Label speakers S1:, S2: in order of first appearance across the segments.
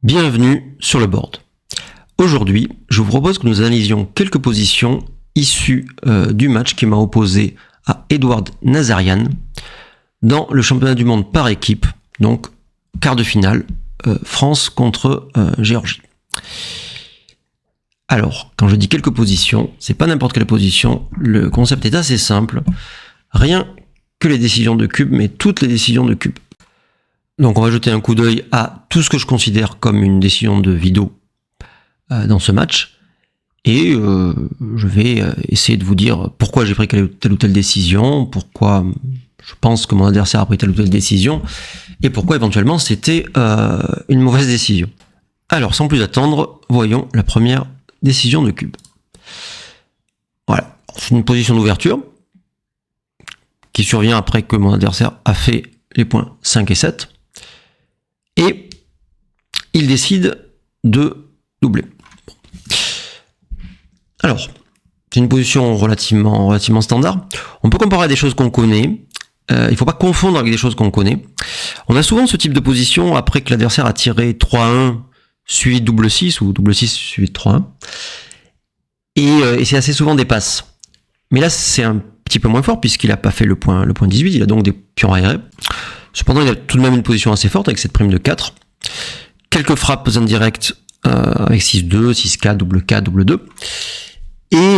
S1: Bienvenue sur le board. Aujourd'hui, je vous propose que nous analysions quelques positions issues du match qui m'a opposé à Edward Nazarian dans le championnat du monde par équipe, donc quart de finale, France contre Géorgie. Alors, quand je dis quelques positions, c'est pas n'importe quelle position, le concept est assez simple, rien que les décisions de cube, mais toutes les décisions de cube. Donc on va jeter un coup d'œil à tout ce que je considère comme une décision de Vido dans ce match, et je vais essayer de vous dire pourquoi j'ai pris telle ou telle décision, pourquoi je pense que mon adversaire a pris telle ou telle décision, et pourquoi éventuellement c'était une mauvaise décision. Alors sans plus attendre, voyons la première décision de cube. Voilà, c'est une position d'ouverture qui survient après que mon adversaire a fait les points 5 et 7. Et il décide de doubler. Alors, c'est une position relativement standard. On peut comparer à des choses qu'on connaît. Il ne faut pas confondre avec des choses qu'on connaît. On a souvent ce type de position après que l'adversaire a tiré 3-1 suivi de double 6 ou double 6 suivi de 3-1. Et c'est assez souvent des passes. Mais là, c'est un petit peu moins fort puisqu'il n'a pas fait le point 18. Il a donc des pions aérés. Cependant, il a tout de même une position assez forte avec cette prime de 4. Quelques frappes indirectes avec 6-2, 6-4, double 4, double 2. Et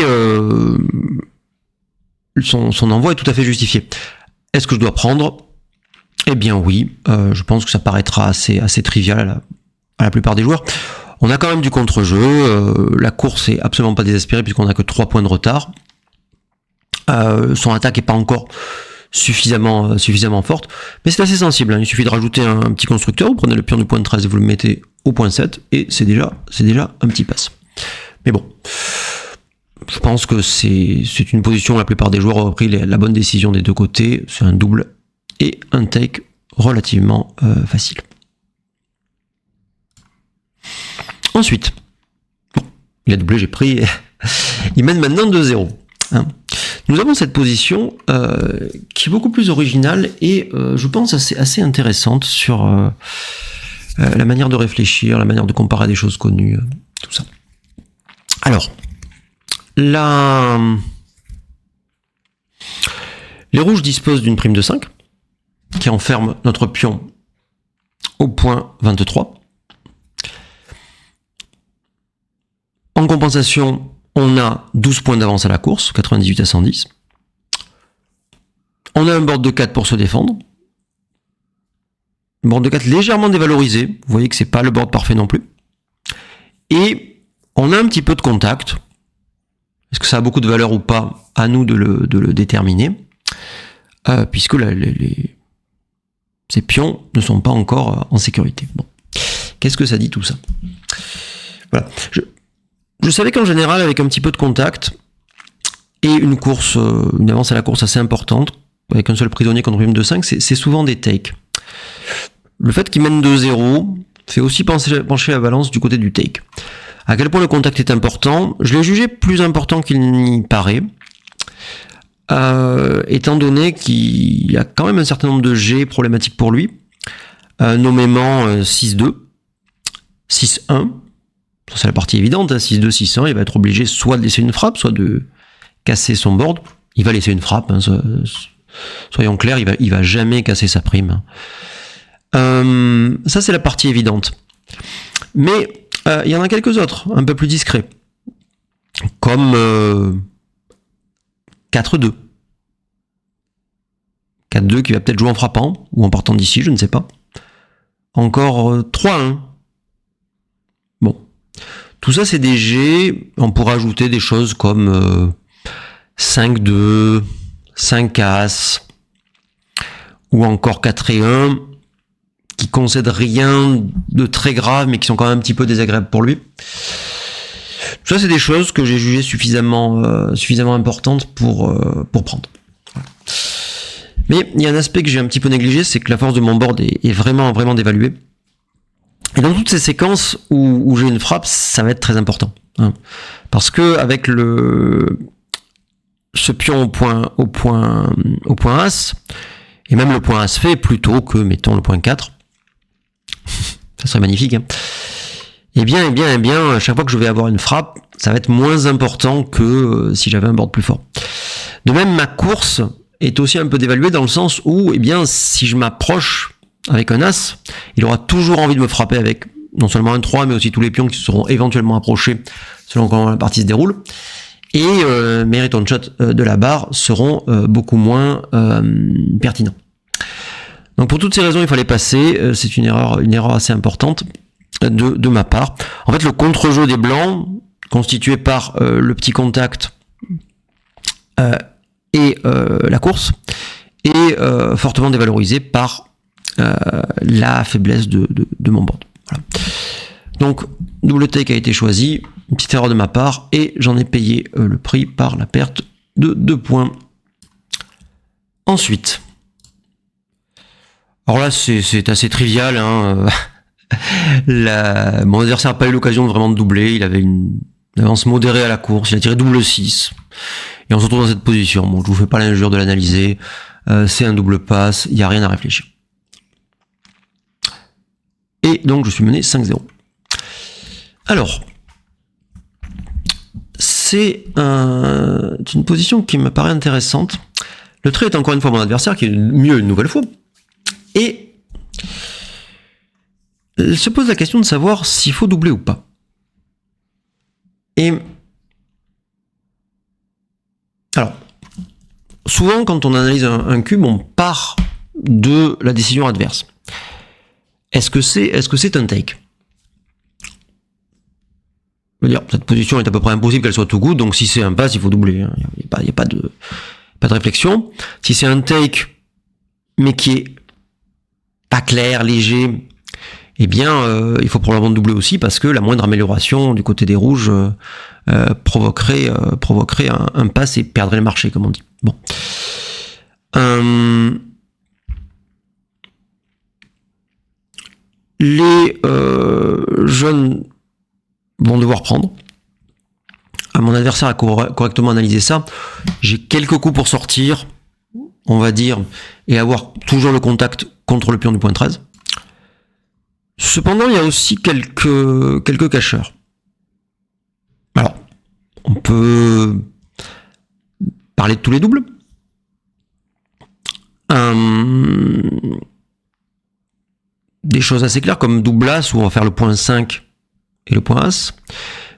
S1: son envoi est tout à fait justifié. Est-ce que je dois prendre ? Eh bien oui, je pense que ça paraîtra assez trivial à la plupart des joueurs. On a quand même du contre-jeu, la course est absolument pas désespérée puisqu'on n'a que 3 points de retard. Son attaque est pas encore suffisamment forte, mais c'est assez sensible, hein. Il suffit de rajouter un petit constructeur, vous prenez le pion du point 13 et vous le mettez au point 7, et c'est déjà un petit pass. Mais bon, je pense que c'est une position où la plupart des joueurs ont pris la bonne décision des deux côtés, c'est un double et un take relativement facile. Ensuite, bon, il a doublé, j'ai pris, il mène maintenant 2-0. Hein. Nous avons cette position qui est beaucoup plus originale et je pense assez intéressante sur la manière de réfléchir, la manière de comparer des choses connues, tout ça. Alors, les rouges disposent d'une prime de 5 qui enferme notre pion au point 23. En compensation, on a 12 points d'avance à la course, 98 à 110. On a un board de 4 pour se défendre. Un board de 4 légèrement dévalorisé. Vous voyez que c'est pas le board parfait non plus. Et on a un petit peu de contact. Est-ce que ça a beaucoup de valeur ou pas ? À nous de le déterminer. Puisque ces pions ne sont pas encore en sécurité. Bon. Qu'est-ce que ça dit tout ça ? Voilà. Je savais qu'en général, avec un petit peu de contact et une avance à la course assez importante, avec un seul prisonnier contre une de 5, c'est souvent des takes. Le fait qu'il mène 2-0 fait aussi pencher la balance du côté du take. À quel point le contact est important ? Je l'ai jugé plus important qu'il n'y paraît, étant donné qu'il y a quand même un certain nombre de jets problématiques pour lui, nommément 6-2, 6-1, ça, c'est la partie évidente, hein, 6-2, 6-1, il va être obligé soit de laisser une frappe, soit de casser son board. Il va laisser une frappe, hein, soyons clairs, il va jamais casser sa prime. Ça, c'est la partie évidente. Mais il y en a quelques autres, un peu plus discrets, comme 4-2. 4-2 qui va peut-être jouer en frappant, ou en partant d'ici, je ne sais pas. Encore 3-1. Bon. Tout ça, c'est des jets. On pourrait ajouter des choses comme 5-2, 5-As, ou encore 4-1, qui concèdent rien de très grave, mais qui sont quand même un petit peu désagréables pour lui. Tout ça, c'est des choses que j'ai jugées suffisamment importantes pour prendre. Voilà. Mais il y a un aspect que j'ai un petit peu négligé, c'est que la force de mon board est vraiment dévaluée. Et dans toutes ces séquences où j'ai une frappe, ça va être très important. Hein. Parce que avec ce pion au point As, et même le point As fait plutôt que, mettons, le point 4, ça serait magnifique, hein. eh bien, à chaque fois que je vais avoir une frappe, ça va être moins important que si j'avais un board plus fort. De même, ma course est aussi un peu dévaluée dans le sens où, eh bien, si je m'approche avec un as, il aura toujours envie de me frapper avec non seulement un 3, mais aussi tous les pions qui seront éventuellement approchés selon comment la partie se déroule. Et mes return shots de la barre seront beaucoup moins pertinents. Donc pour toutes ces raisons, il fallait passer. C'est une erreur assez importante de ma part. En fait, le contre-jeu des blancs, constitué par le petit contact et la course, est fortement dévalorisé par la faiblesse de mon board. Voilà. Donc, double take a été choisi, une petite erreur de ma part, et j'en ai payé le prix par la perte de 2 points. Ensuite, alors là c'est assez trivial, hein. Mon adversaire n'a pas eu l'occasion de vraiment de doubler, il avait une avance modérée à la course, il a tiré double 6, et on se retrouve dans cette position. Bon, je vous fais pas l'injure de l'analyser, c'est un double passe, il n'y a rien à réfléchir. Et donc je suis mené 5-0. Alors, c'est une position qui me paraît intéressante. Le trait est encore une fois mon adversaire, qui est mieux une nouvelle fois. Et il se pose la question de savoir s'il faut doubler ou pas. Et alors, souvent quand on analyse un cube, on part de la décision adverse. Est-ce que c'est un take ? Je veux dire, cette position est à peu près impossible qu'elle soit tout good, donc si c'est un pass, il faut doubler. Hein. Il n'y a pas de réflexion. Si c'est un take, mais qui est pas clair, léger, eh bien, il faut probablement doubler aussi, parce que la moindre amélioration du côté des rouges provoquerait un pass et perdrait le marché, comme on dit. Bon. Les jeunes vont devoir prendre. Mon adversaire a correctement analysé ça. J'ai quelques coups pour sortir, on va dire, et avoir toujours le contact contre le pion du point 13. Cependant, il y a aussi quelques cacheurs. Alors, on peut parler de tous les doubles. Des choses assez claires comme double as où on va faire le point 5 et le point as,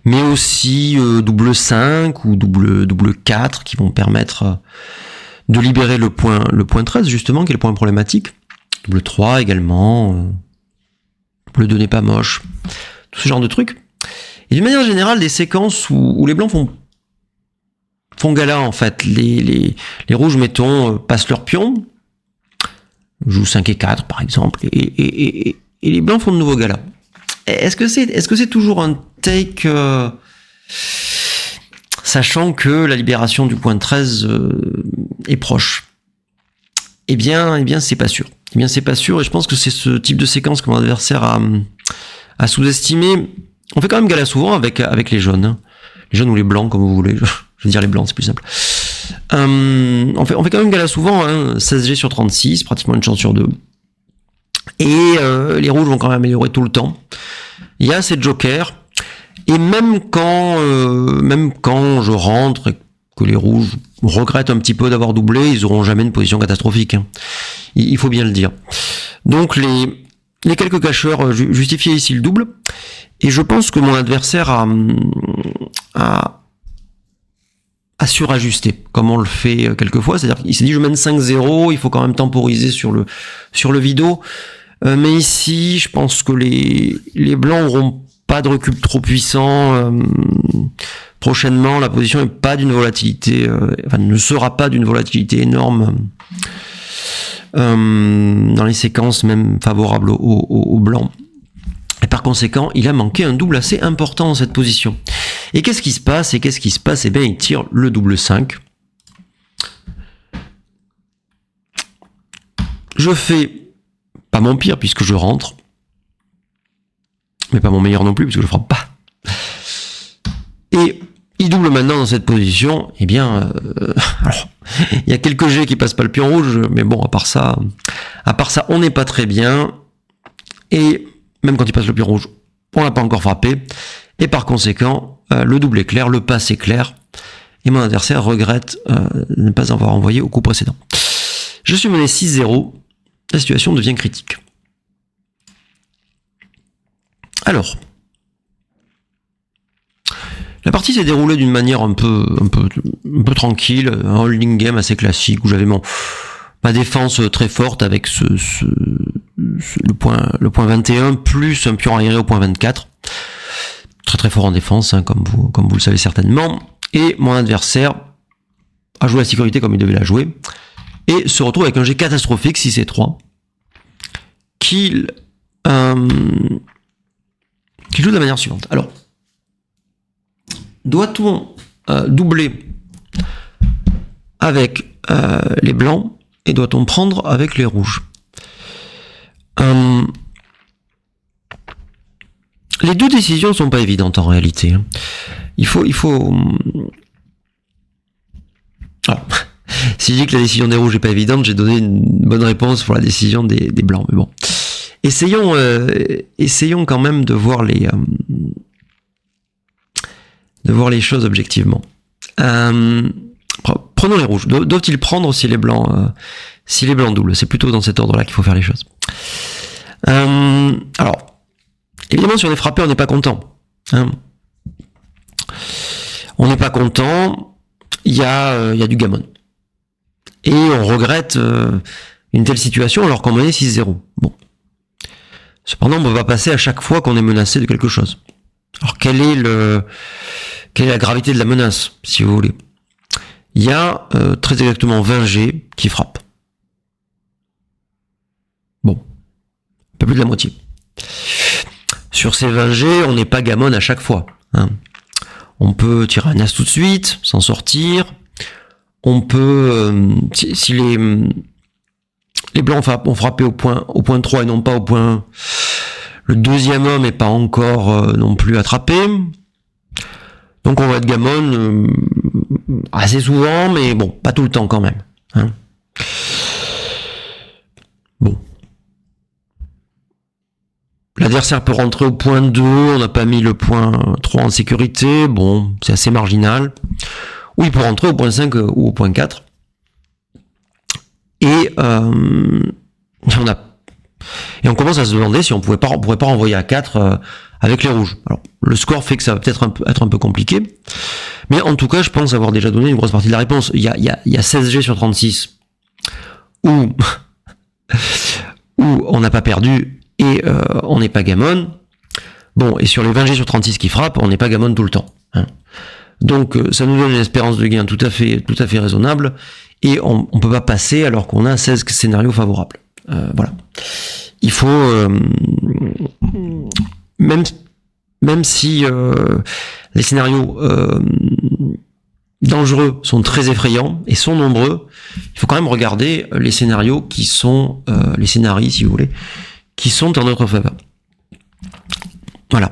S1: mais aussi double 5 ou double 4 qui vont permettre de libérer le point 13 justement, qui est le point problématique. Double 3 également, double 2 n'est pas moche, tout ce genre de trucs. Et d'une manière générale, des séquences où les blancs font gala en fait, les rouges, mettons, passent leur pion, jouent 5 et 4 par exemple, et les blancs font de nouveaux galas. Est-ce que c'est toujours un take, sachant que la libération du point 13 est proche? Eh bien, c'est pas sûr. Et je pense que c'est ce type de séquence que mon adversaire a sous-estimé. On fait quand même gala souvent avec les jaunes. Hein. Les jaunes ou les blancs, comme vous voulez. Je veux dire les blancs, c'est plus simple. On fait quand même gala souvent, hein, 16G sur 36, pratiquement une chance sur 2. Et les rouges vont quand même améliorer tout le temps. Il y a ces jokers. Et même quand je rentre et que les rouges regrettent un petit peu d'avoir doublé, ils auront jamais une position catastrophique. Hein. Il faut bien le dire. Donc les quelques cacheurs justifiaient ici le double. Et je pense que mon adversaire a surajuster, comme on le fait quelquefois, c'est-à-dire qu'il s'est dit je mène 5-0, il faut quand même temporiser sur le vidéo, mais ici je pense que les blancs auront pas de recul trop puissant, prochainement la position est pas d'une volatilité, ne sera pas d'une volatilité énorme dans les séquences même favorables aux blancs. Et par conséquent, il a manqué un double assez important dans cette position. Et qu'est-ce qui se passe? Eh bien, il tire le double 5. Je fais pas mon pire puisque je rentre. Mais pas mon meilleur non plus puisque je frappe pas. Et il double maintenant dans cette position. Eh bien, alors, il y a quelques jets qui passent pas le pion rouge, mais bon, à part ça, on n'est pas très bien. Et même quand il passe le pion rouge, on l'a pas encore frappé, et par conséquent, le double est clair, le pass est clair, et mon adversaire regrette de ne pas avoir envoyé au coup précédent. Je suis mené 6-0, la situation devient critique. Alors, la partie s'est déroulée d'une manière un peu tranquille, un holding game assez classique, où j'avais ma défense très forte avec le point 21, plus un pion arriéré au point 24. Très très fort en défense, hein, comme vous le savez certainement. Et mon adversaire a joué la sécurité comme il devait la jouer, et se retrouve avec un jet catastrophique 6 et 3, qui joue de la manière suivante. Alors, doit-on doubler avec les blancs et doit-on prendre avec les rouges? Les deux décisions ne sont pas évidentes en réalité. Il faut... Alors, si je dis que la décision des rouges n'est pas évidente, j'ai donné une bonne réponse pour la décision des blancs. Mais bon, essayons quand même de voir les choses objectivement. Prenons les rouges. Doivent-ils prendre si les blancs doublent? C'est plutôt dans cet ordre-là qu'il faut faire les choses. Alors, évidemment, si on est frappé, on n'est pas content. Hein. On n'est pas content. Il y a du gammon. Et on regrette une telle situation alors qu'on menait 6-0. Bon. Cependant, on ne peut pas passer à chaque fois qu'on est menacé de quelque chose. Alors, quelle est la gravité de la menace, si vous voulez? Il y a très exactement 20 G qui frappent. Bon. Un peu plus de la moitié. Sur ces 20 G, on n'est pas gammon à chaque fois. Hein. On peut tirer un as tout de suite, s'en sortir. On peut, si les blancs ont frappé au point 3 et non pas au point 1, le deuxième homme n'est pas encore non plus attrapé. Donc on va être gammon assez souvent, mais bon, pas tout le temps quand même. Hein. Bon. L'adversaire peut rentrer au point 2, on n'a pas mis le point 3 en sécurité, bon, c'est assez marginal. Ou il peut rentrer au point 5 ou au point 4. Et on commence à se demander si on pourrait pas renvoyer à 4 avec les rouges. Alors, le score fait que ça va peut-être être un peu compliqué. Mais en tout cas, je pense avoir déjà donné une grosse partie de la réponse. Il y a 16 G sur 36 où on n'a pas perdu et on n'est pas gammon. Bon, et sur les 20 G sur 36 qui frappent, on n'est pas gammon tout le temps. Hein. Donc, ça nous donne une espérance de gain tout à fait raisonnable. Et on peut pas passer alors qu'on a 16 scénarios favorables. Voilà. Il faut... même si les scénarios dangereux sont très effrayants et sont nombreux, il faut quand même regarder les scénarios qui sont... les scénarios, si vous voulez, qui sont en notre faveur. Voilà.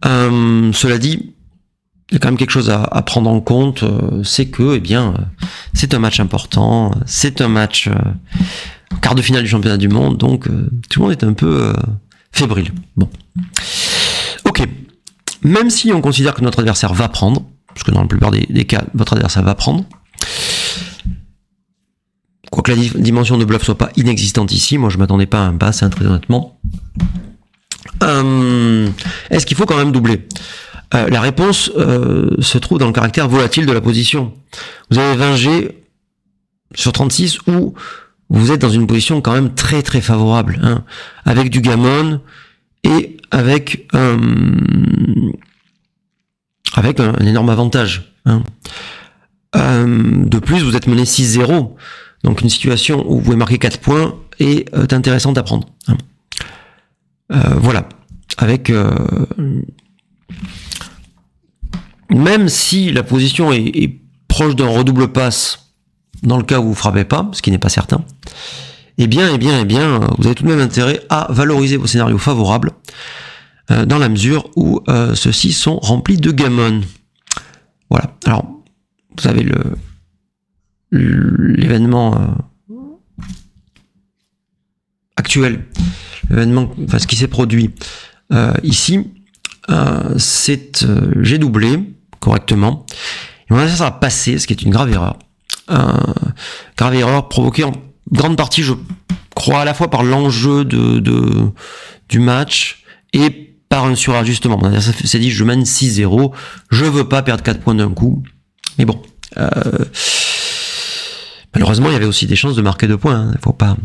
S1: Cela dit, il y a quand même quelque chose à prendre en compte, c'est que, eh bien, c'est un match important, c'est un match quart de finale du championnat du monde, donc tout le monde est un peu fébrile. Bon. Ok. Même si on considère que notre adversaire va prendre, parce que dans la plupart des cas, votre adversaire va prendre, quoique la dimension de bluff soit pas inexistante ici, moi je m'attendais pas à un pass, hein, très honnêtement. Est-ce qu'il faut quand même doubler? La réponse se trouve dans le caractère volatile de la position. Vous avez 20 G sur 36 où vous êtes dans une position quand même très très favorable, hein, avec du gammon et avec un énorme avantage. Hein. De plus, vous êtes mené 6-0, donc une situation où vous pouvez marquer 4 points est intéressante à prendre. Hein. Voilà. Avec... même si la position est proche d'un redouble passe, dans le cas où vous frappez pas, ce qui n'est pas certain, eh bien, vous avez tout de même intérêt à valoriser vos scénarios favorables, dans la mesure où ceux-ci sont remplis de gammon. Voilà. Alors, vous avez l'événement actuel, ce qui s'est produit ici, j'ai doublé correctement. Et mon adversaire a passé, ce qui est une grave erreur. Grave erreur provoquée en grande partie, je crois, à la fois par l'enjeu du match et par un surajustement. Mon adversaire s'est dit, je mène 6-0, je veux pas perdre 4 points d'un coup. Mais bon, malheureusement, il y avait aussi des chances de marquer 2 points. Hein. Il faut pas.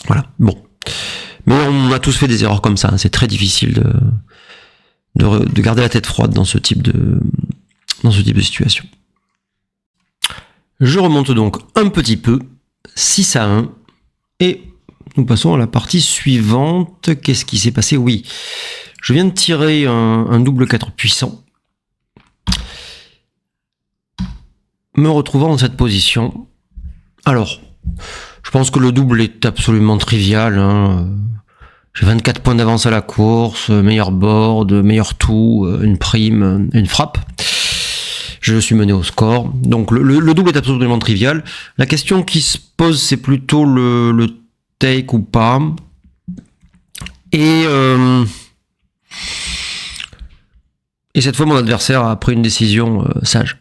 S1: Voilà. Bon. Mais on a tous fait des erreurs comme ça. Hein. C'est très difficile de garder la tête froide dans ce type de situation. Je remonte donc un petit peu, 6-1, et nous passons à la partie suivante. Qu'est-ce qui s'est passé? Oui, je viens de tirer un double 4 puissant, me retrouvant dans cette position. Alors, je pense que le double est absolument trivial. Hein. J'ai 24 points d'avance à la course, meilleur board, meilleur tout, une prime, une frappe. Je suis mené au score. Donc le double est absolument trivial. La question qui se pose, c'est plutôt le take ou pas. Et cette fois, mon adversaire a pris une décision sage.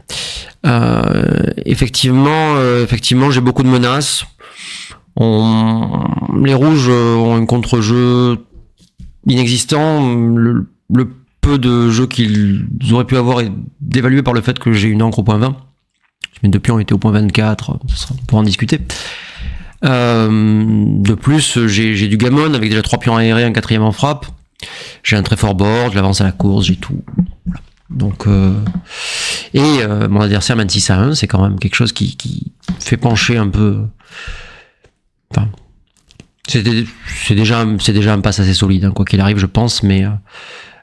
S1: Effectivement, j'ai beaucoup de menaces. Les rouges ont un contre-jeu inexistant. Le peu de jeux qu'ils auraient pu avoir est dévalué par le fait que j'ai une encre au point 20. Mes 2 pions étaient au point 24, on pourra en discuter. De plus, j'ai du gammon avec déjà 3 pions aérés, un 4e en frappe. J'ai un très fort board, je l'avance à la course, j'ai tout. Voilà. Donc, mon adversaire mène 6-1, c'est quand même quelque chose qui fait pencher un peu. Enfin, c'est déjà un pass assez solide, hein, quoi qu'il arrive, je pense, mais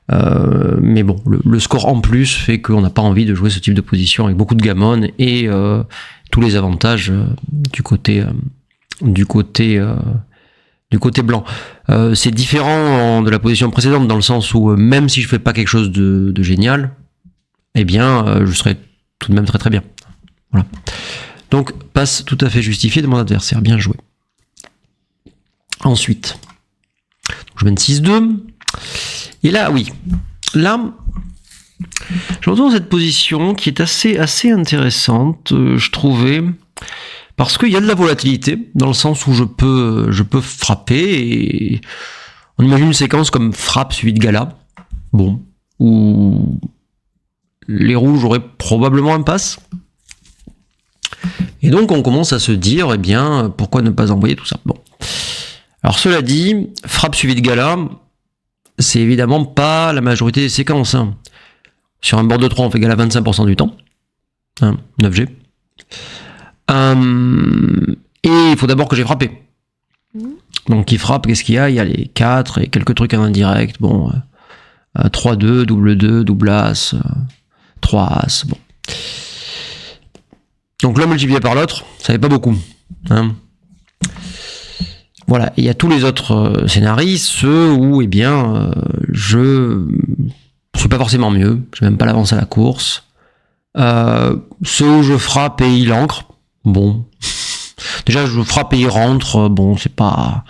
S1: bon, le score en plus fait qu'on n'a pas envie de jouer ce type de position avec beaucoup de gammon et tous les avantages du côté blanc. C'est différent de la position précédente dans le sens où même si je fais pas quelque chose de génial, eh bien je serai tout de même très très bien. Voilà. Donc passe tout à fait justifié de mon adversaire, bien joué. Ensuite, je mène 6-2. Et là, oui. Là, je retrouve dans cette position qui est assez intéressante, je trouvais, parce qu'il y a de la volatilité, dans le sens où je peux frapper, et on imagine une séquence comme frappe suivi de gala, bon, où les rouges auraient probablement un pass. Et donc on commence à se dire, eh bien, pourquoi ne pas envoyer tout ça? Bon. Alors cela dit, frappe suivi de gala, c'est évidemment pas la majorité des séquences. Hein. Sur un board de 3, on fait gala 25% du temps. Hein, 9G. Et il faut d'abord que j'ai frappé. Donc qui frappe, qu'est-ce qu'il y a? Il y a les 4 et quelques trucs en indirect. Bon, 3-2, double 2, double as, 3 as. Bon. Donc l'un multiplié par l'autre, ça fait pas beaucoup. Hein. Voilà, il y a tous les autres scénarios, ceux où, eh bien, je suis pas forcément mieux, j'ai même pas l'avance à la course. Ceux où je frappe et il ancre, bon. Déjà, je frappe et il rentre, bon, c'est pas...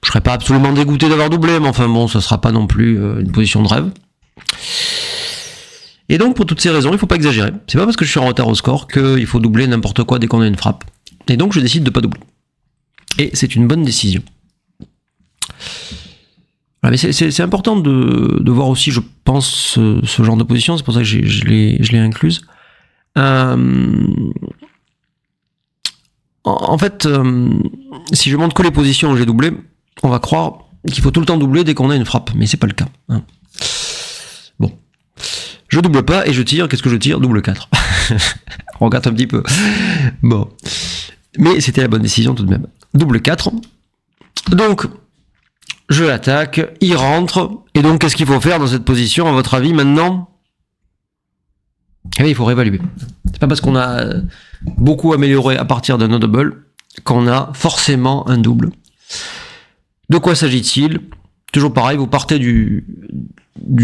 S1: Je serais pas absolument dégoûté d'avoir doublé, mais enfin bon, ça sera pas non plus une position de rêve. Et donc, pour toutes ces raisons, il faut pas exagérer. C'est pas parce que je suis en retard au score qu'il faut doubler n'importe quoi dès qu'on a une frappe. Et donc, je décide de pas doubler. Et c'est une bonne décision. Voilà, mais c'est important de voir aussi, je pense, ce genre de position. C'est pour ça que je l'ai incluse. En fait, si je montre que les positions où j'ai doublé, on va croire qu'il faut tout le temps doubler dès qu'on a une frappe. Mais c'est pas le cas. Hein. Bon. Je double pas et je tire. Qu'est-ce que je tire? Double 4. On regarde un petit peu. Bon. Mais c'était la bonne décision tout de même. Double 4. Donc, je l'attaque, il rentre, et donc qu'est-ce qu'il faut faire dans cette position, à votre avis, maintenant? Eh bien, il faut réévaluer. C'est pas parce qu'on a beaucoup amélioré à partir d'un no double qu'on a forcément un double. De quoi s'agit-il? Toujours pareil, vous partez de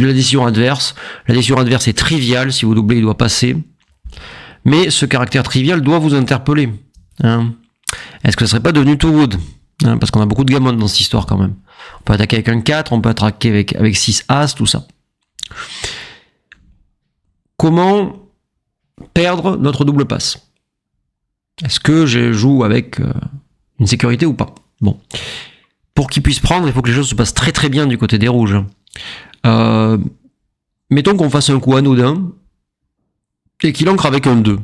S1: la décision adverse. La décision adverse est triviale, si vous doublez, il doit passer. Mais ce caractère trivial doit vous interpeller. Hein? Est-ce que ce serait pas devenu too good? hein, parce qu'on a beaucoup de gammons dans cette histoire quand même. On peut attaquer avec un 4, on peut attaquer avec 6 As, tout ça. Comment perdre notre double passe? Est-ce que je joue avec une sécurité ou pas? Bon. Pour qu'il puisse prendre, il faut que les choses se passent très très bien du côté des rouges. Mettons qu'on fasse un coup anodin et qu'il ancre avec un 2.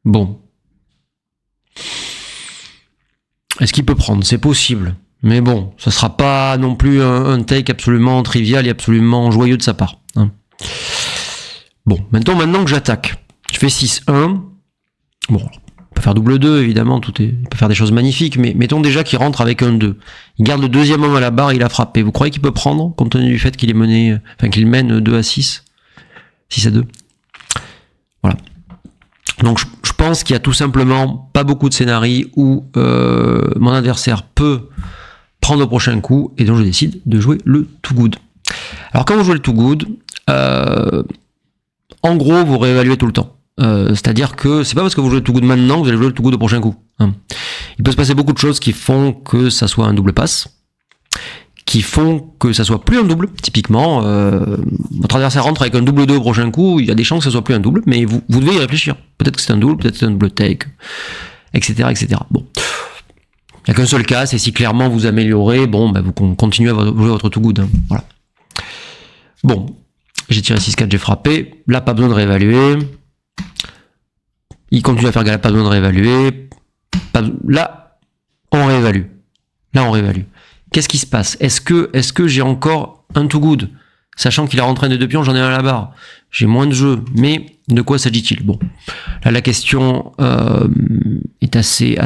S1: Bon. Est-ce qu'il peut prendre? C'est possible. Mais bon, ça sera pas non plus un take absolument trivial et absolument joyeux de sa part. Hein. Bon, maintenant que j'attaque, je fais 6-1. Bon, on peut faire double 2, évidemment, il peut faire des choses magnifiques, mais mettons déjà qu'il rentre avec un 2. Il garde le deuxième homme à la barre, il a frappé. Vous croyez qu'il peut prendre, compte tenu du fait qu'il qu'il mène 2 à 6? 6 à 2. Voilà. Donc je pense qu'il y a tout simplement pas beaucoup de scénarios où mon adversaire peut prendre le prochain coup, et donc je décide de jouer le too good. Alors quand vous jouez le too good, en gros vous réévaluez tout le temps. C'est-à-dire que c'est pas parce que vous jouez le too good maintenant que vous allez jouer le too good au prochain coup. Hein. Il peut se passer beaucoup de choses qui font que ça soit un double passe, qui font que ça soit plus un double. Typiquement, votre adversaire rentre avec un double 2 au prochain coup, il y a des chances que ça soit plus un double, mais vous devez y réfléchir. Peut-être que c'est un double, peut-être que c'est un double take, etc., etc. Bon. Il n'y a qu'un seul cas, c'est si clairement vous améliorez, bon, vous continuez à jouer votre too good. Hein. Voilà. Bon. J'ai tiré 6-4, j'ai frappé. Là, pas besoin de réévaluer. Il continue à faire galère, pas besoin de réévaluer. Là, on réévalue. Qu'est-ce qui se passe? Est-ce que j'ai encore un too good? Sachant qu'il a rentré un des 2 pions, j'en ai un à la barre. J'ai moins de jeu, mais de quoi s'agit-il? Bon, là la question est assez.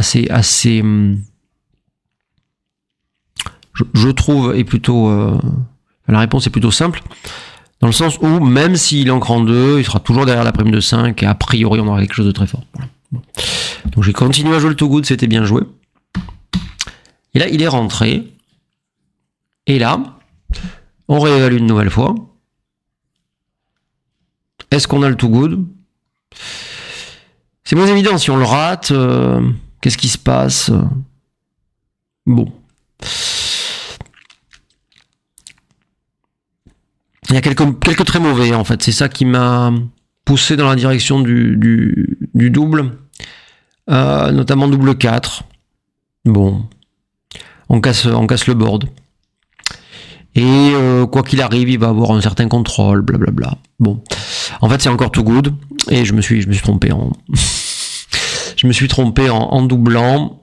S1: Je trouve est plutôt. La réponse est plutôt simple, dans le sens où même s'il ancre en 2, il sera toujours derrière la prime de 5 et a priori on aura quelque chose de très fort. Voilà. Bon. Donc j'ai continué à jouer le too good, c'était bien joué. Et là il est rentré. Et là, on réévalue une nouvelle fois. Est-ce qu'on a le too good? C'est moins évident. Si on le rate, qu'est-ce qui se passe? Bon. Il y a quelques très mauvais, en fait. C'est ça qui m'a poussé dans la direction du double. Notamment double 4. Bon. On casse le board. Et quoi qu'il arrive, il va avoir un certain contrôle, blablabla. Bon, en fait, c'est encore too good. Et je me suis trompé en doublant.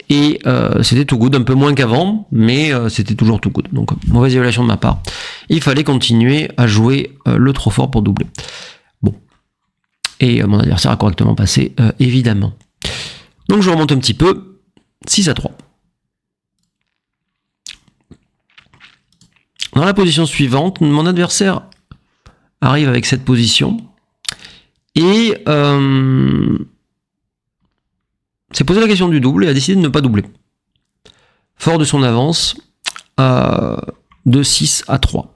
S1: Et c'était too good, un peu moins qu'avant, mais c'était toujours too good. Donc, mauvaise évaluation de ma part. Il fallait continuer à jouer le trop fort pour doubler. Bon. Et mon adversaire a correctement passé, évidemment. Donc, je remonte un petit peu. 6 à 3. Dans la position suivante, mon adversaire arrive avec cette position et s'est posé la question du double et a décidé de ne pas doubler. Fort de son avance de 6 à 3.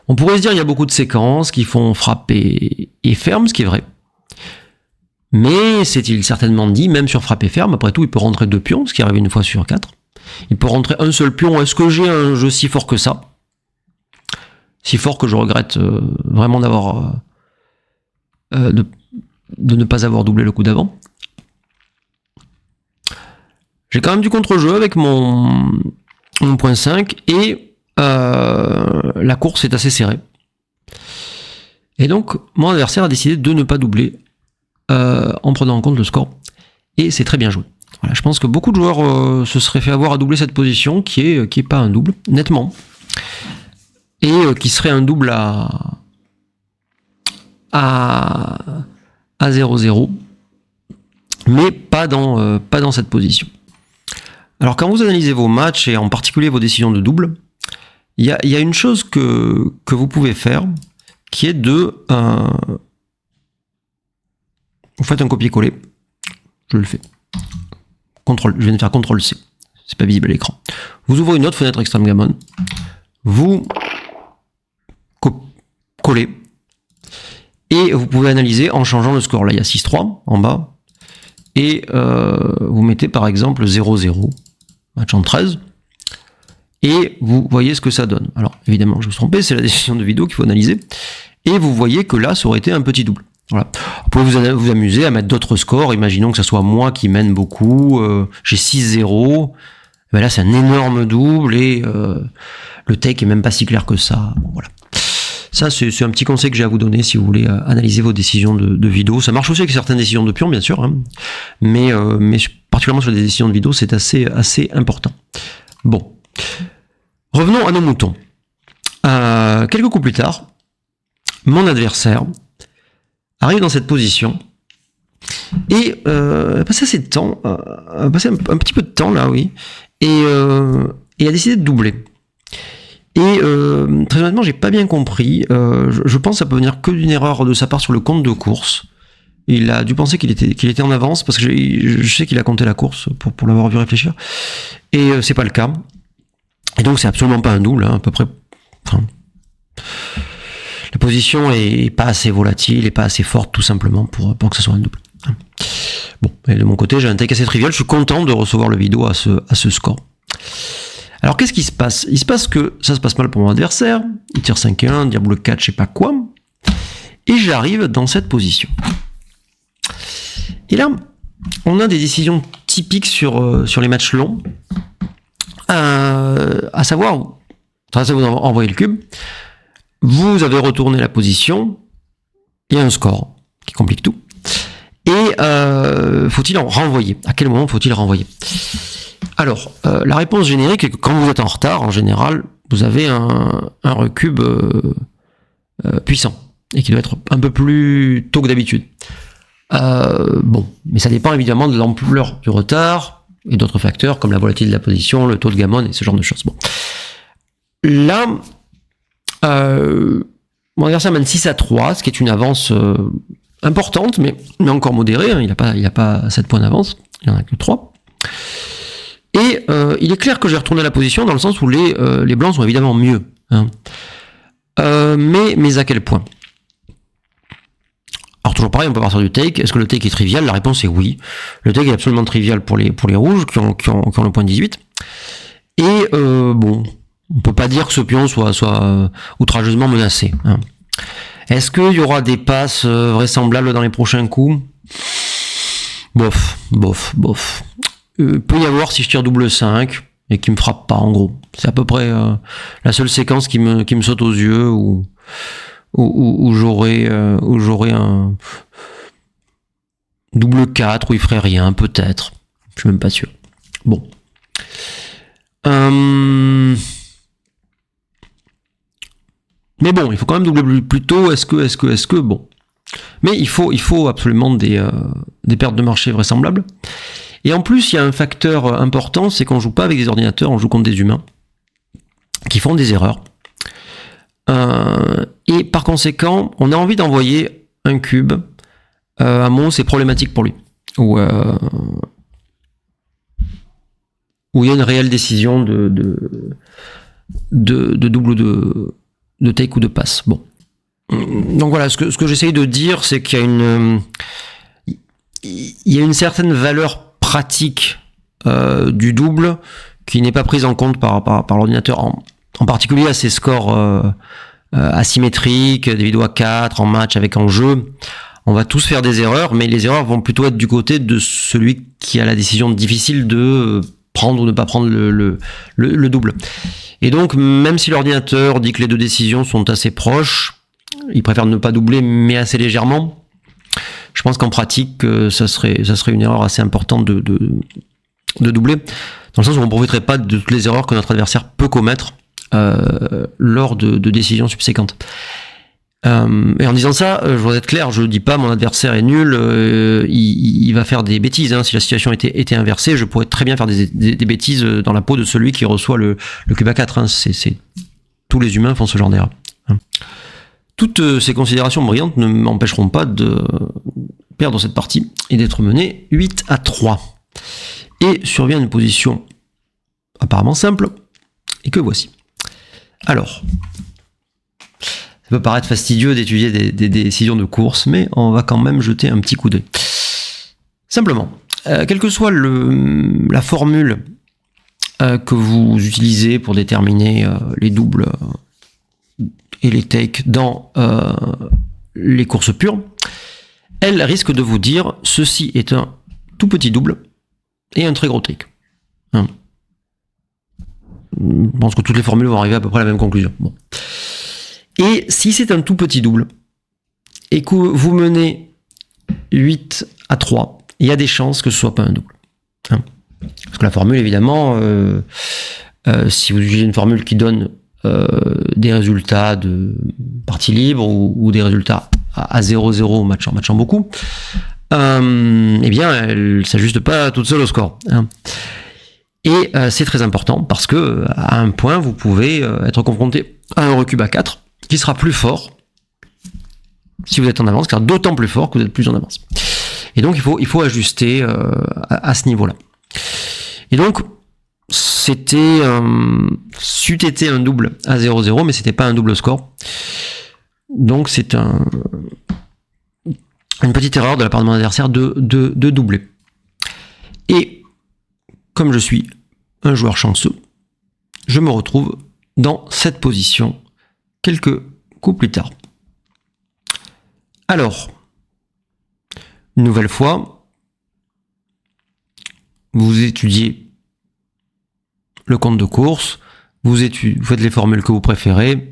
S1: On pourrait se dire qu'il y a beaucoup de séquences qui font frapper et ferme, ce qui est vrai. Mais c'est-il certainement dit, même sur frappe et ferme, après tout, il peut rentrer 2 pions, ce qui arrive une fois sur 4. Il peut rentrer un seul pion. Est-ce que j'ai un jeu si fort que ça? Si fort que je regrette vraiment d'avoir de ne pas avoir doublé le coup d'avant. J'ai quand même du contre-jeu avec mon point 5 et la course est assez serrée. Et donc, mon adversaire a décidé de ne pas doubler en prenant en compte le score. Et c'est très bien joué. Voilà, je pense que beaucoup de joueurs se seraient fait avoir à doubler cette position, qui est pas un double, nettement. Et qui serait un double à 0-0. Mais pas dans cette position. Alors quand vous analysez vos matchs, et en particulier vos décisions de double, il y a une chose que vous pouvez faire, qui est de... vous faites un copier-coller. Je le fais. Je viens de faire CTRL-C. C'est pas visible à l'écran. Vous ouvrez une autre fenêtre Extreme Gammon. Vous collez. Et vous pouvez analyser en changeant le score. Là, il y a 6-3 en bas. Et vous mettez par exemple 0-0. match en 13, et vous voyez ce que ça donne. Alors évidemment, je me suis trompé, c'est la décision de vidéo qu'il faut analyser, et vous voyez que là, ça aurait été un petit double. Voilà. Vous pouvez vous amuser à mettre d'autres scores, imaginons que ce soit moi qui mène beaucoup, j'ai 6-0, ben là c'est un énorme double, et le take est même pas si clair que ça. Bon, voilà. Ça, c'est un petit conseil que j'ai à vous donner si vous voulez analyser vos décisions de vidéo. Ça marche aussi avec certaines décisions de pion, bien sûr, hein, mais particulièrement sur les décisions de vidéo, c'est assez important. Bon, revenons à nos moutons. Quelques coups plus tard, mon adversaire arrive dans cette position et passer assez de temps, passer un petit peu de temps là, oui, et a décidé de doubler. Et très honnêtement, j'ai pas bien compris. Je pense que ça peut venir que d'une erreur de sa part sur le compte de course. Il a dû penser qu'il était en avance parce que je sais qu'il a compté la course pour l'avoir vu réfléchir. Et c'est pas le cas. Et donc c'est absolument pas un double, hein, à peu près. Enfin, la position est pas assez volatile, et pas assez forte tout simplement pour que ce soit un double. Bon, et de mon côté, j'ai un take assez trivial. Je suis content de recevoir le vidéo à ce score. Alors qu'est-ce qui se passe? Il se passe que ça se passe mal pour mon adversaire, il tire 5-1, diable 4, je sais pas quoi, et j'arrive dans cette position. Et là, on a des décisions typiques sur les matchs longs, à savoir, vous envoyez le cube, vous avez retourné la position, il y a un score qui complique tout, et faut-il en renvoyer? À quel moment faut-il renvoyer? Alors, la réponse générique est que quand vous êtes en retard, en général, vous avez un recube puissant, et qui doit être un peu plus tôt que d'habitude. Bon, mais ça dépend évidemment de l'ampleur du retard, et d'autres facteurs, comme la volatilité de la position, le taux de gammon, et ce genre de choses. Bon. Là, mon adversaire mène 6-3, ce qui est une avance importante, mais encore modérée, hein, il n'a pas 7 points d'avance, il n'y en a que 3. Et il est clair que j'ai retourné la position dans le sens où les blancs sont évidemment mieux. Hein. Mais à quel point? Alors toujours pareil, on peut partir du take. Est-ce que le take est trivial? La réponse est oui. Le take est absolument trivial pour les rouges qui ont le point 18. Et bon, on peut pas dire que ce pion soit outrageusement menacé. Hein. Est-ce qu'il y aura des passes vraisemblables dans les prochains coups? Bof. Peut y avoir si je tire double 5 et qui me frappe pas, en gros. C'est à peu près la seule séquence qui me saute aux yeux où j'aurais un double 4 où il ferait rien, peut-être. Je suis même pas sûr. Bon. Mais bon, il faut quand même doubler plus tôt. Est-ce que bon. Mais il faut absolument des pertes de marché vraisemblables. Et en plus, il y a un facteur important, c'est qu'on joue pas avec des ordinateurs, on joue contre des humains qui font des erreurs. Et par conséquent, on a envie d'envoyer un cube à un moment où c'est problématique pour lui. Où il y a une réelle décision de double de take ou de passe. Bon. Donc voilà, ce que j'essaye de dire, c'est qu'il y a une certaine valeur pratique du double qui n'est pas prise en compte par l'ordinateur, en particulier à ces scores asymétriques, des vidéos à 4, en match avec enjeu. On va tous faire des erreurs, mais les erreurs vont plutôt être du côté de celui qui a la décision difficile de prendre ou ne pas prendre le double. Et donc, même si l'ordinateur dit que les deux décisions sont assez proches, il préfère ne pas doubler, mais assez légèrement. Je pense qu'en pratique, ça serait une erreur assez importante de doubler, dans le sens où on ne profiterait pas de toutes les erreurs que notre adversaire peut commettre lors de décisions subséquentes. Et en disant ça, je voudrais être clair, je ne dis pas mon adversaire est nul, il va faire des bêtises. Hein. Si la situation était inversée, je pourrais très bien faire des bêtises dans la peau de celui qui reçoit le cube à 4. Hein. Tous les humains font ce genre d'erreur. Hein. Toutes ces considérations brillantes ne m'empêcheront pas de perdre cette partie et d'être mené 8-3. Et survient une position apparemment simple, et que voici. Alors, ça peut paraître fastidieux d'étudier des décisions de course, mais on va quand même jeter un petit coup d'œil. Simplement, quelle que soit la formule que vous utilisez pour déterminer les doubles et les takes dans les courses pures, elle risque de vous dire ceci est un tout petit double et un très gros take. Hein. Je pense que toutes les formules vont arriver à peu près à la même conclusion. Bon. Et si c'est un tout petit double et que vous menez 8-3, il y a des chances que ce soit pas un double. Hein. Parce que la formule, évidemment, si vous utilisez une formule qui donne des résultats de partie libre ou des résultats à 0-0 matchant beaucoup, eh bien, elle ne s'ajuste pas toute seule au score. Hein. Et c'est très important parce que à un point, vous pouvez être confronté à un recube à 4 qui sera plus fort si vous êtes en avance, car d'autant plus fort que vous êtes plus en avance. Et donc, il faut ajuster à ce niveau-là. Et donc, c'eût été un double à 0-0, mais c'était pas un double score. Donc, c'est une petite erreur de la part de mon adversaire de doubler. Et comme je suis un joueur chanceux, je me retrouve dans cette position quelques coups plus tard. Alors, une nouvelle fois, vous étudiez le compte de course, vous faites les formules que vous préférez,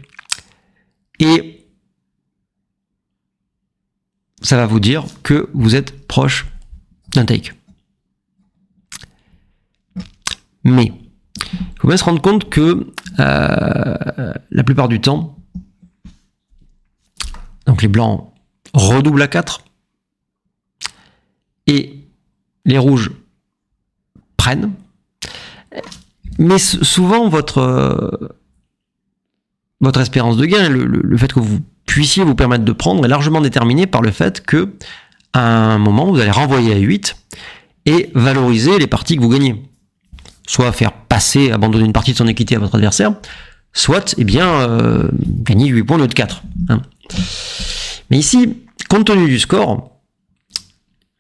S1: et ça va vous dire que vous êtes proche d'un take. Mais il faut bien se rendre compte que la plupart du temps, donc les blancs redoublent à 4 et les rouges prennent. Mais souvent, votre espérance de gain, le fait que vous puissiez vous permettre de prendre est largement déterminé par le fait que à un moment, vous allez renvoyer à 8 et valoriser les parties que vous gagnez. Soit faire passer, abandonner une partie de son équité à votre adversaire, soit gagner 8 points au lieu de 4. Hein. Mais ici, compte tenu du score,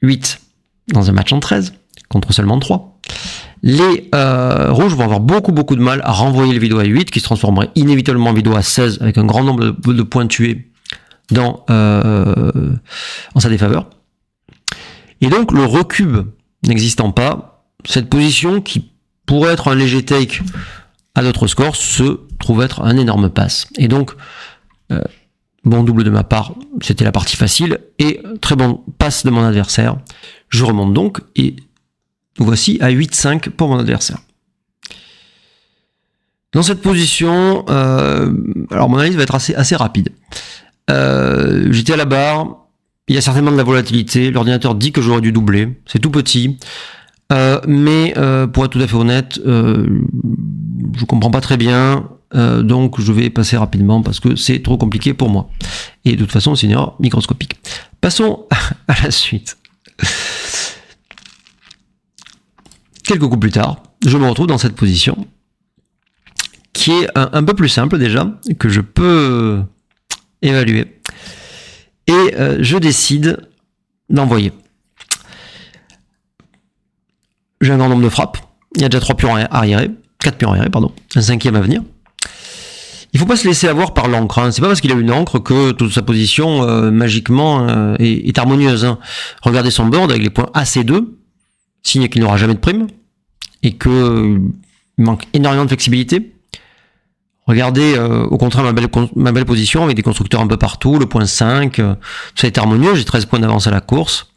S1: 8 dans un match en 13, contre seulement 3, les rouges vont avoir beaucoup de mal à renvoyer le vidéo à 8, qui se transformerait inévitablement en vidéo à 16, avec un grand nombre de points tués en sa défaveur. Et donc, le recube n'existant pas, cette position qui pourrait être un léger take à d'autres scores se trouve être un énorme pass. Et donc, bon double de ma part, c'était la partie facile, et très bon pass de mon adversaire. Je remonte donc, et nous voici à 8-5 pour mon adversaire. Dans cette position, alors mon analyse va être assez rapide. J'étais à la barre, il y a certainement de la volatilité, l'ordinateur dit que j'aurais dû doubler, c'est tout petit, mais pour être tout à fait honnête, je comprends pas très bien, donc je vais passer rapidement parce que c'est trop compliqué pour moi. Et de toute façon, c'est une erreur microscopique. Passons à la suite. Quelques coups plus tard, je me retrouve dans cette position qui est un peu plus simple déjà, que je peux évaluer. Et je décide d'envoyer. J'ai un grand nombre de frappes. Il y a déjà 4 pions arriérés, pardon. Un 5e à venir. Il faut pas se laisser avoir par l'encre. Hein. C'est pas parce qu'il a une encre que toute sa position magiquement est harmonieuse. Hein. Regardez son board avec les points AC2, signe qu'il n'aura jamais de prime et qu'il manque énormément de flexibilité. Regardez au contraire ma belle position avec des constructeurs un peu partout, le point 5, ça est harmonieux, j'ai 13 points d'avance à la course,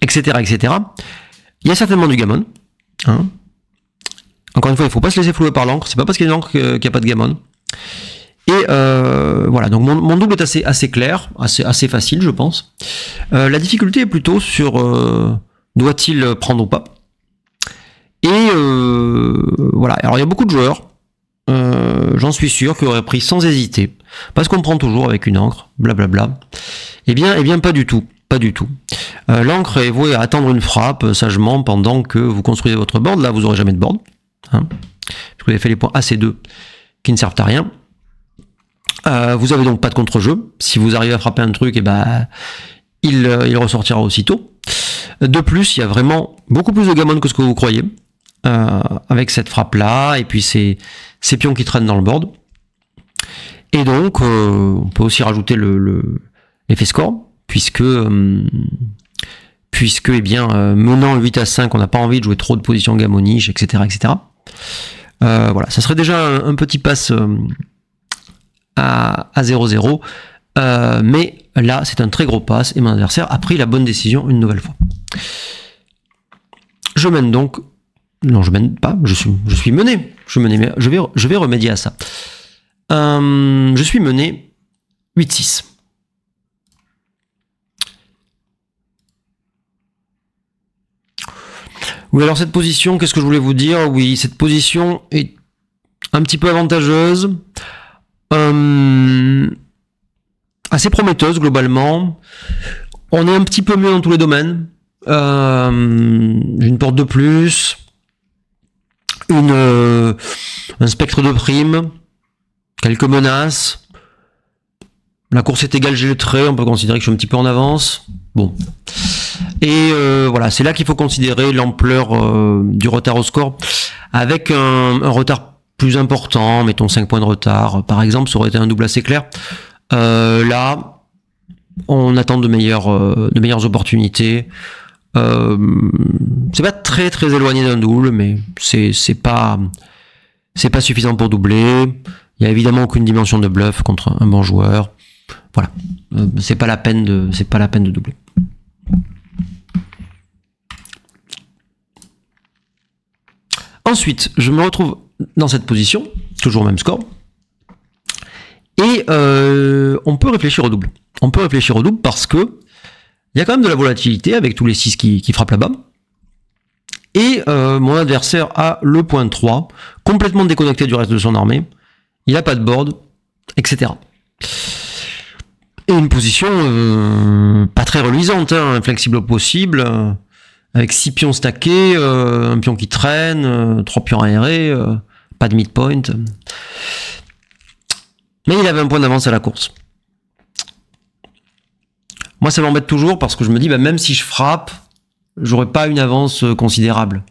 S1: etc. etc. Il y a certainement du gammon. Hein. Encore une fois, il ne faut pas se laisser flouer par l'encre, c'est pas parce qu'il y a une encre qu'il n'y a pas de gammon. Et voilà, donc mon double est assez clair, assez facile je pense. La difficulté est plutôt sur doit-il prendre ou pas. Et voilà, alors il y a beaucoup de joueurs, j'en suis sûr, qui auraient pris sans hésiter, parce qu'on prend toujours avec une encre, blablabla. Eh bien pas du tout. Pas du tout. L'encre est vouée à attendre une frappe sagement pendant que vous construisez votre board. Là, vous n'aurez jamais de board. Hein, parce que vous avez fait les points AC2 qui ne servent à rien. Vous avez donc pas de contre-jeu. Si vous arrivez à frapper un truc, il ressortira aussitôt. De plus, il y a vraiment beaucoup plus de gammon que ce que vous croyez. avec cette frappe-là, et puis ces pions qui traînent dans le board. Et donc, on peut aussi rajouter l'effet score, puisque eh bien, menant 8-5, on n'a pas envie de jouer trop de positions gamme au niche, etc. etc. Voilà, ça serait déjà un petit pass à 0-0, mais là, c'est un très gros pass, et mon adversaire a pris la bonne décision une nouvelle fois. Je mène donc... Non, je mène pas, je suis mené. Mais je vais remédier à ça. Je suis mené 8-6. Oui, alors cette position, qu'est-ce que je voulais vous dire? Oui, cette position est un petit peu avantageuse, assez prometteuse globalement. On est un petit peu mieux dans tous les domaines. Une porte de plus, un spectre de prime, quelques menaces. La course est égale, j'ai le trait, on peut considérer que je suis un petit peu en avance. Bon. Et voilà, c'est là qu'il faut considérer l'ampleur du retard au score. Avec un retard plus important, mettons 5 points de retard, par exemple, ça aurait été un double assez clair. Là, on attend de meilleures opportunités. C'est pas très très éloigné d'un double, mais c'est pas suffisant pour doubler. Il y a évidemment aucune dimension de bluff contre un bon joueur. Voilà, c'est pas la peine de doubler. Ensuite, je me retrouve dans cette position, toujours au même score, et on peut réfléchir au double. On peut réfléchir au double parce que il y a quand même de la volatilité avec tous les 6 qui frappent là-bas. Et mon adversaire a le point 3, complètement déconnecté du reste de son armée. Il n'a pas de board, etc. Et une position pas très reluisante, hein, inflexible au possible, avec 6 pions stackés, un pion qui traîne, 3 pions aérés, pas de midpoint. Mais il avait un point d'avance à la course. Moi, ça m'embête toujours parce que je me dis, même si je frappe, j'aurais pas une avance considérable.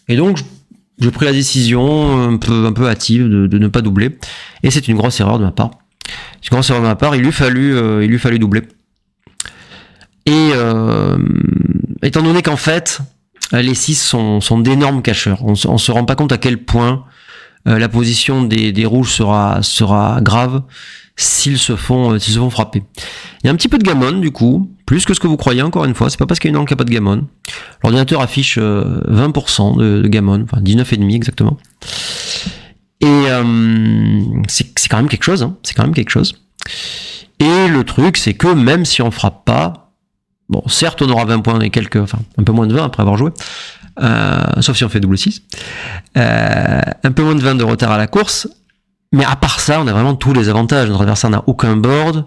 S1: Et donc, j'ai pris la décision un peu hâtive de ne pas doubler. Et c'est une grosse erreur de ma part. C'est une grosse erreur de ma part. Il lui fallut doubler. Et étant donné qu'en fait, les 6 sont d'énormes cacheurs. On se rend pas compte à quel point la position des rouges sera grave s'ils se font frapper. Il y a un petit peu de gammon du coup, plus que ce que vous croyez encore une fois, c'est pas parce qu'il y a une langue qu'il n'y a pas de gammon. L'ordinateur affiche 20% de gammon, enfin 19,5 exactement. Et c'est quand même quelque chose, hein, c'est quand même quelque chose. Et le truc, c'est que même si on frappe pas, bon, certes on aura 20 points et enfin un peu moins de 20 après avoir joué, sauf si on fait double 6, un peu moins de 20 de retard à la course. Mais à part ça, on a vraiment tous les avantages. Notre adversaire n'a aucun board,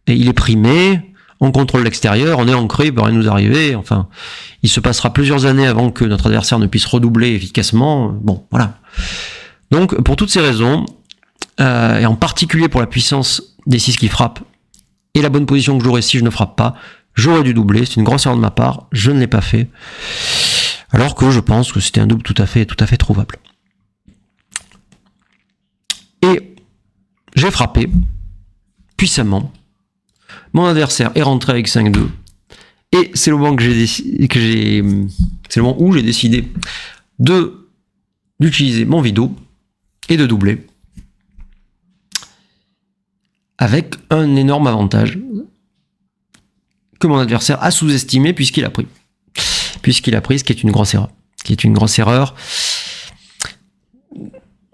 S1: et il est primé, on contrôle l'extérieur, on est ancré, il peut rien nous arriver. Enfin, il se passera plusieurs années avant que notre adversaire ne puisse redoubler efficacement. Bon, voilà. Donc, pour toutes ces raisons, et en particulier pour la puissance des 6 qui frappent, et la bonne position que j'aurais si je ne frappe pas, j'aurais dû doubler. C'est une grosse erreur de ma part, je ne l'ai pas fait. Alors que je pense que c'était un double tout à fait trouvable. Et j'ai frappé puissamment. Mon adversaire est rentré avec 5-2. Et c'est le moment c'est le moment où j'ai décidé d'utiliser mon Vido et de doubler. Avec un énorme avantage que mon adversaire a sous-estimé puisqu'il a pris. Ce qui est une grosse erreur.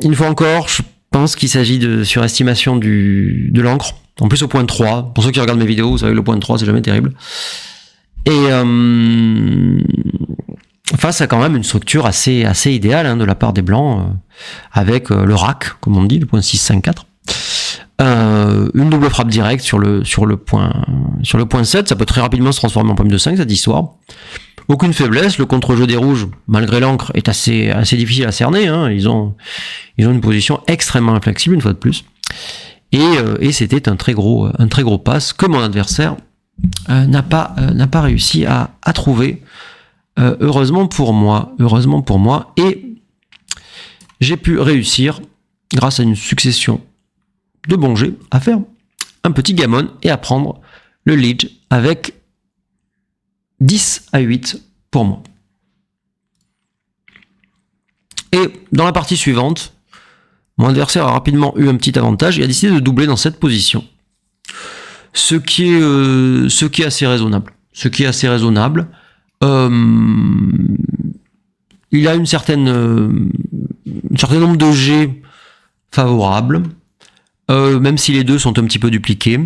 S1: Une fois encore, je pense qu'il s'agit de surestimation de l'encre. En plus au point 3, pour ceux qui regardent mes vidéos, vous savez le point 3 c'est jamais terrible. Et face à quand même une structure assez idéale hein, de la part des blancs, avec le rack, comme on dit, le point 6-5-4. Une double frappe directe sur le point 7, ça peut très rapidement se transformer en pomme de 5 cette histoire. Aucune faiblesse, le contre-jeu des rouges, malgré l'encre, est assez difficile à cerner. Hein. Ils ont une position extrêmement inflexible une fois de plus. Et c'était un très gros pass que mon adversaire n'a pas réussi à trouver heureusement pour moi, et j'ai pu réussir, grâce à une succession de bons jets, à faire un petit gammon et à prendre le lead avec 10-8 pour moi. Et dans la partie suivante, mon adversaire a rapidement eu un petit avantage et a décidé de doubler dans cette position. Ce qui est assez raisonnable. Il a un certain nombre de jets favorables, même si les deux sont un petit peu dupliqués.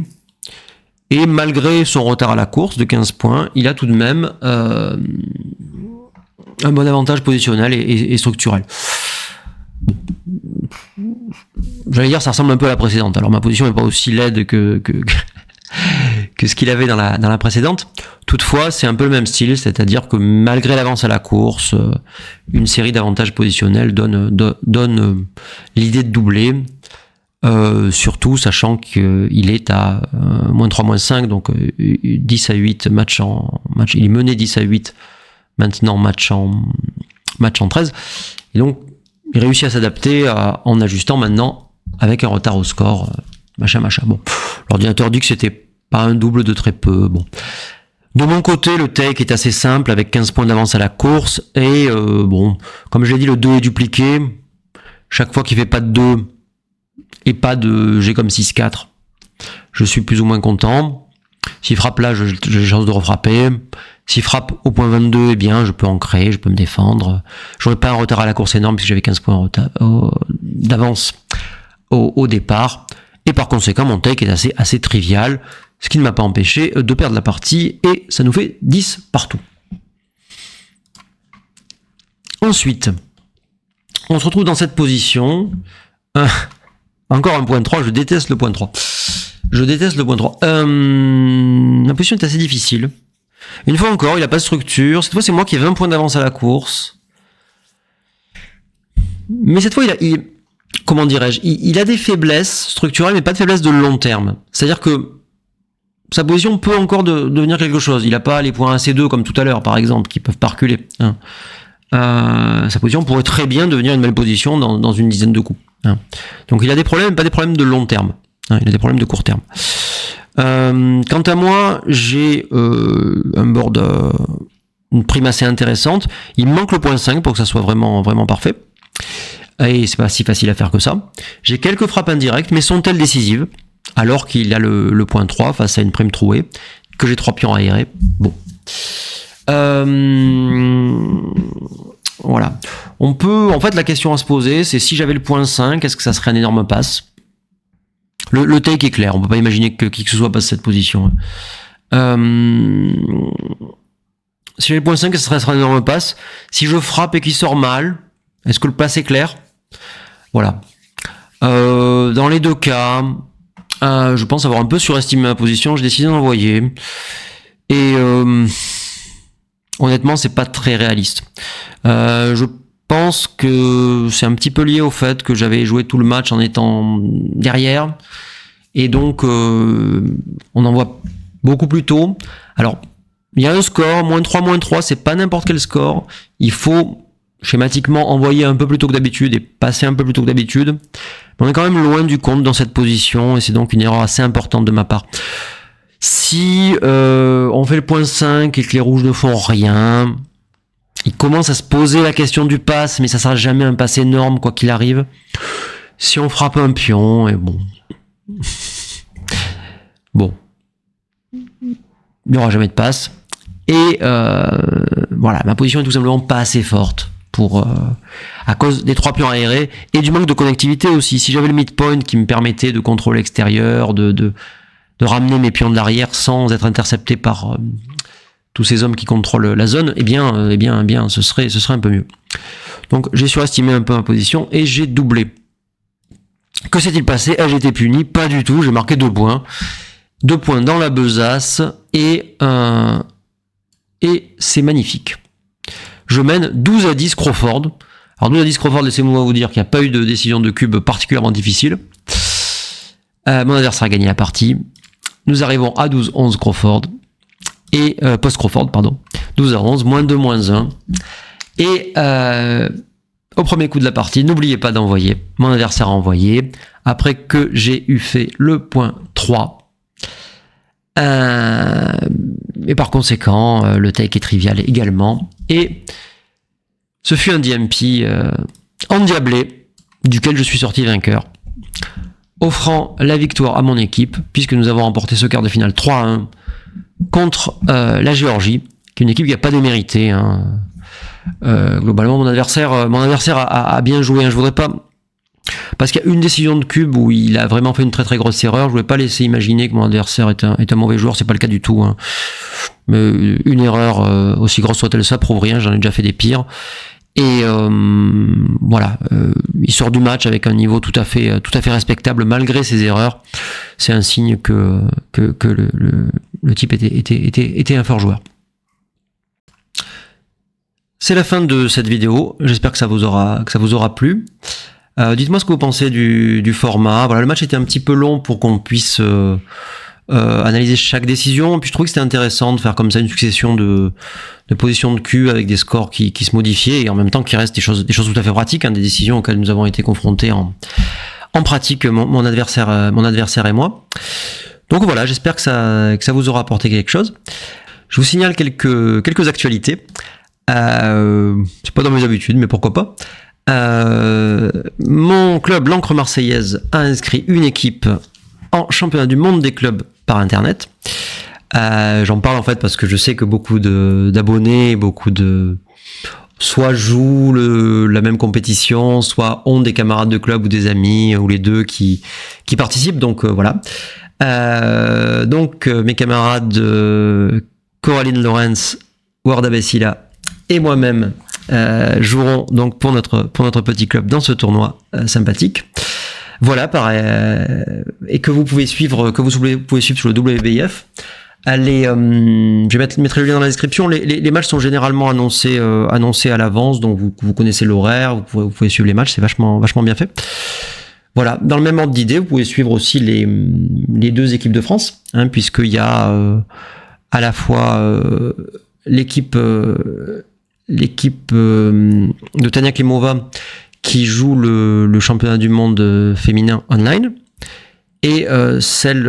S1: Et malgré son retard à la course de 15 points, il a tout de même un bon avantage positionnel et structurel. J'allais dire, ça ressemble un peu à la précédente. Alors ma position n'est pas aussi laide que ce qu'il avait dans la précédente. Toutefois, c'est un peu le même style, c'est-à-dire que malgré l'avance à la course, une série d'avantages positionnels donne l'idée de doubler, surtout sachant qu'il est à -3, -5, donc 10-8 match. Il est mené 10-8 maintenant, match en 13. Et donc, il réussit à s'adapter en ajustant maintenant avec un retard au score, machin. Bon, l'ordinateur dit que c'était pas un double de très peu. Bon. De mon côté, le take est assez simple avec 15 points d'avance à la course et bon, comme je l'ai dit, le 2 est dupliqué. Chaque fois qu'il fait pas de 2 et pas de G comme 6-4, je suis plus ou moins content. S'il frappe là, j'ai les chances de refrapper. S'il frappe au point 22, eh bien, je peux ancrer, je peux me défendre. J'aurais pas un retard à la course énorme puisque j'avais 15 points d'avance au départ. Et par conséquent, mon take est assez trivial, ce qui ne m'a pas empêché de perdre la partie, et ça nous fait 10 partout. Ensuite, on se retrouve dans cette position. Encore un point 3, je déteste le point 3. La position est assez difficile. Une fois encore, il n'a pas de structure. Cette fois, c'est moi qui ai 20 points d'avance à la course. Mais cette fois, comment dirais-je, il a des faiblesses structurelles, mais pas de faiblesses de long terme. C'est-à-dire que sa position peut encore devenir quelque chose. Il n'a pas les points AC2 comme tout à l'heure, par exemple, qui peuvent pas reculer. Sa position pourrait très bien devenir une belle position dans une dizaine de coups. Donc il a des problèmes, pas des problèmes de long terme. Il a des problèmes de court terme. Quant à moi, j'ai un board, une prime assez intéressante. Il me manque le point 5 pour que ça soit vraiment parfait. Et c'est pas si facile à faire que ça. J'ai quelques frappes indirectes, mais sont-elles décisives? Alors qu'il a le point 3 face à une prime trouée, que j'ai 3 pions aérés. Bon. Voilà. En fait, la question à se poser, c'est si j'avais le point 5, est-ce que ça serait un énorme pass? Le take est clair, on peut pas imaginer que qui que ce soit passe cette position. Si j'avais le point 5, ça serait un énorme pass. Si je frappe et qu'il sort mal, est-ce que le pass est clair? Voilà. Dans les deux cas, je pense avoir un peu surestimé ma position, j'ai décidé d'envoyer. Et honnêtement, c'est pas très réaliste. Je pense que c'est un petit peu lié au fait que j'avais joué tout le match en étant derrière. Et donc, on envoie beaucoup plus tôt. Alors, il y a un score, -3, c'est pas n'importe quel score. Il faut schématiquement envoyer un peu plus tôt que d'habitude et passer un peu plus tôt que d'habitude. Mais on est quand même loin du compte dans cette position et c'est donc une erreur assez importante de ma part. Si on fait le point 5 et que les rouges ne font rien, il commence à se poser la question du pass, mais ça sera jamais un pass énorme quoi qu'il arrive. Si on frappe un pion, et bon, il n'y aura jamais de passe. Et voilà, ma position est tout simplement pas assez forte pour à cause des 3 pions aérés et du manque de connectivité aussi. Si j'avais le midpoint qui me permettait de contrôler l'extérieur, de ramener mes pions de l'arrière sans être intercepté par tous ces hommes qui contrôlent la zone, eh bien, ce serait un peu mieux. Donc j'ai surestimé un peu ma position et j'ai doublé. Que s'est-il passé? Ai-je été puni? Pas du tout, j'ai marqué 2 points. 2 points dans la besace et c'est magnifique. Je mène 12-10 Crawford. Alors 12-10 Crawford, laissez-moi vous dire qu'il n'y a pas eu de décision de cube particulièrement difficile. Mon adversaire a gagné la partie. Nous arrivons à 12-11 Crawford. Et post-Crawford, pardon. 12 à 11, -2, -1. Et au premier coup de la partie, n'oubliez pas d'envoyer. Mon adversaire a envoyé. Après que j'ai eu fait le point 3. Et par conséquent, le take est trivial également. Et ce fut un DMP endiablé, duquel je suis sorti vainqueur, offrant la victoire à mon équipe, puisque nous avons remporté ce quart de finale 3-1 contre la Géorgie, qui est une équipe qui n'a pas démérité. Hein. Globalement, mon adversaire a bien joué. Hein. Je voudrais pas... Parce qu'il y a une décision de cube où il a vraiment fait une très très grosse erreur. Je voulais pas laisser imaginer que mon adversaire est un mauvais joueur, c'est pas le cas du tout. Hein. Mais une erreur, aussi grosse soit-elle, ça prouve rien, j'en ai déjà fait des pires. Et voilà, il sort du match avec un niveau tout à fait respectable malgré ses erreurs. C'est un signe que le type était un fort joueur. C'est la fin de cette vidéo. J'espère que ça vous aura plu. Dites-moi ce que vous pensez du format. Voilà, le match était un petit peu long pour qu'on puisse analyser chaque décision. Puis je trouvais que c'était intéressant de faire comme ça une succession de positions de cul avec des scores qui se modifiaient et en même temps qu'il reste des choses tout à fait pratiques, hein, des décisions auxquelles nous avons été confrontés en pratique, mon adversaire et moi. Donc voilà, j'espère que ça vous aura apporté quelque chose. Je vous signale quelques actualités. C'est pas dans mes habitudes, mais pourquoi pas. Mon club, l'Ancre Marseillaise, a inscrit une équipe en championnat du monde des clubs par internet. J'en parle en fait parce que je sais que beaucoup d'abonnés, soit jouent la même compétition, soit ont des camarades de club ou des amis, ou les deux qui participent, donc voilà. Donc mes camarades Coraline Lorenz, Warda Bessila et moi-même joueront donc pour notre petit club dans ce tournoi sympathique. Voilà, pareil, et que vous pouvez suivre sur le WBIF. Allez, je mettrai le lien dans la description. Les matchs sont généralement annoncés à l'avance, donc vous connaissez l'horaire, vous pouvez suivre les matchs, c'est vachement bien fait. Voilà, dans le même ordre d'idée, vous pouvez suivre aussi les deux équipes de France, hein, puisqu'il y a à la fois l'équipe de Tania Klimova qui joue le championnat du monde féminin online, et celle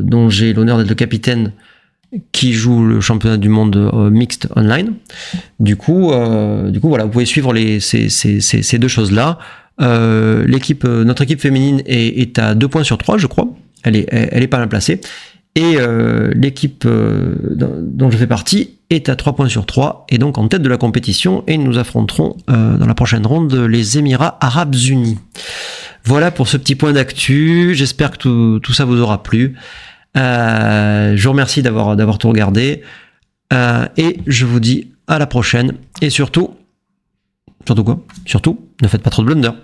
S1: dont j'ai l'honneur d'être le capitaine qui joue le championnat du monde mixte online. Du coup, voilà, vous pouvez suivre ces deux choses-là. Notre équipe féminine est à 2 points sur 3, je crois. Elle est pas mal placée. Et l'équipe dont je fais partie est à 3 points sur 3 et donc en tête de la compétition, et nous affronterons dans la prochaine ronde les Émirats Arabes Unis. Voilà pour ce petit point d'actu, j'espère que tout ça vous aura plu. Je vous remercie d'avoir tout regardé, et je vous dis à la prochaine, et surtout quoi ? Surtout, ne faites pas trop de blunders.